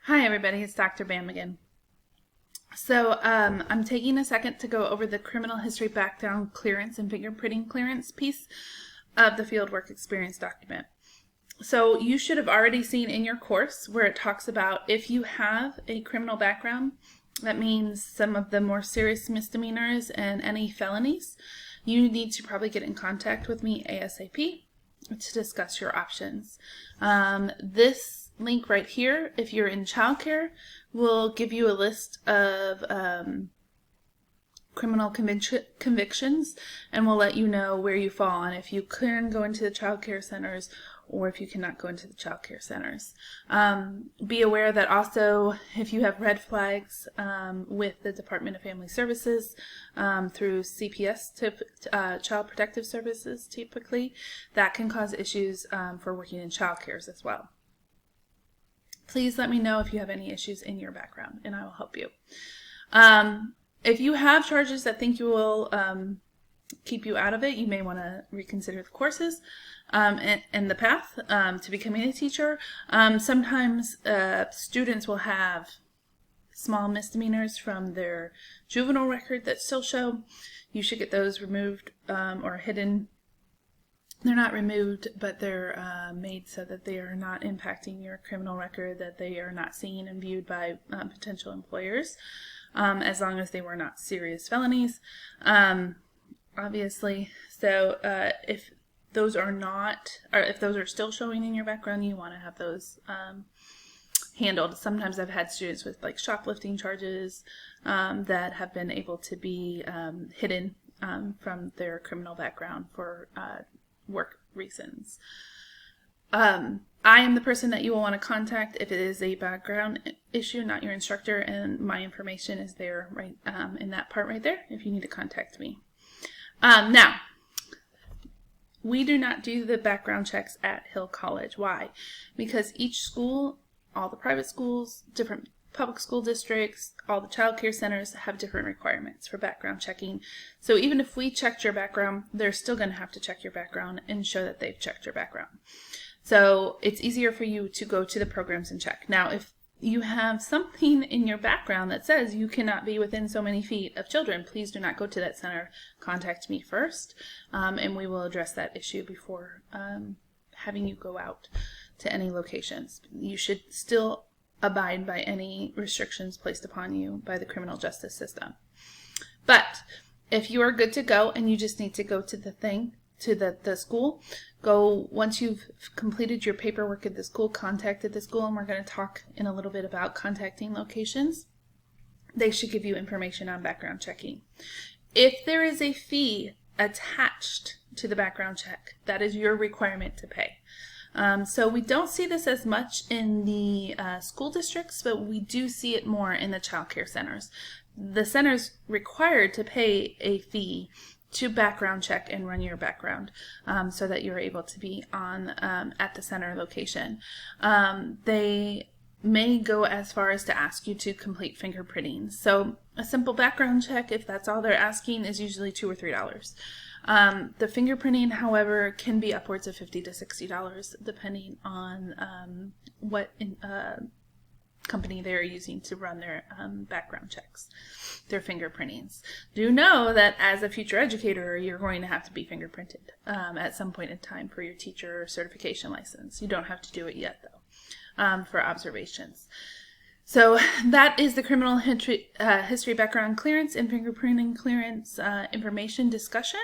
Hi everybody, it's Dr. Bam again. I'm taking a second to go over the criminal history background clearance and fingerprinting clearance piece of the fieldwork experience document. So you should have already seen in your course where it talks about if you have a criminal background, that means some of the more serious misdemeanors and any felonies, you need to probably get in contact with me ASAP to discuss your options. This link right here, if you're in childcare, will give you a list of criminal convictions and will let you know where you fall and if you can go into the childcare centers or if you cannot go into the childcare centers. Be aware that also if you have red flags with the Department of Family Services through CPS, Child Protective Services typically, that can cause issues for working in childcares as well. Please let me know if you have any issues in your background and I will help you. If you have charges that think you will keep you out of it, you may want to reconsider the courses and the path to becoming a teacher. Sometimes students will have small misdemeanors from their juvenile record that still show. You should get those removed or hidden. They're not removed, but they're made so that they are not impacting your criminal record, that they are not seen and viewed by potential employers, as long as they were not serious felonies, obviously. So if those are not, or if those are still showing in your background, you want to have those handled. Sometimes I've had students with like shoplifting charges that have been able to be hidden from their criminal background for work reasons. I am the person that you will want to contact if it is a background issue, not your instructor, and my information is there right in that part right there if you need to contact me. Now, we do not do the background checks at Hill College. Why? Because each school, all the private schools, different public school districts, all the child care centers have different requirements for background checking. So even if we checked your background, they're still going to have to check your background and show that they've checked your background. So it's easier for you to go to the programs and check. Now, if you have something in your background that says you cannot be within so many feet of children, please do not go to that center. Contact me first, and we will address that issue before having you go out to any locations. You should still abide by any restrictions placed upon you by the criminal justice system. But if you are good to go and you just need to go to the school, go once you've completed your paperwork at the school, contacted the school, and we're going to talk in a little bit about contacting locations. They should give you information on background checking. If there is a fee attached to the background check, that is your requirement to pay. So we don't see this as much in the school districts, but we do see it more in the child care centers. The center's required to pay a fee to background check and run your background so that you're able to be on at the center location. They may go as far as to ask you to complete fingerprinting. So a simple background check, if that's all they're asking, is usually $2 or $3. The fingerprinting, however, can be upwards of $50 to $60 depending on what company they're using to run their background checks, their fingerprintings. Do know that as a future educator, you're going to have to be fingerprinted at some point in time for your teacher certification license. You don't have to do it yet, though, for observations. So that is the criminal history background clearance and fingerprinting clearance information discussion.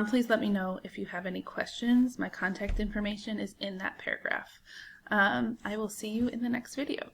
Please let me know if you have any questions. My contact information is in that paragraph. I will see you in the next video.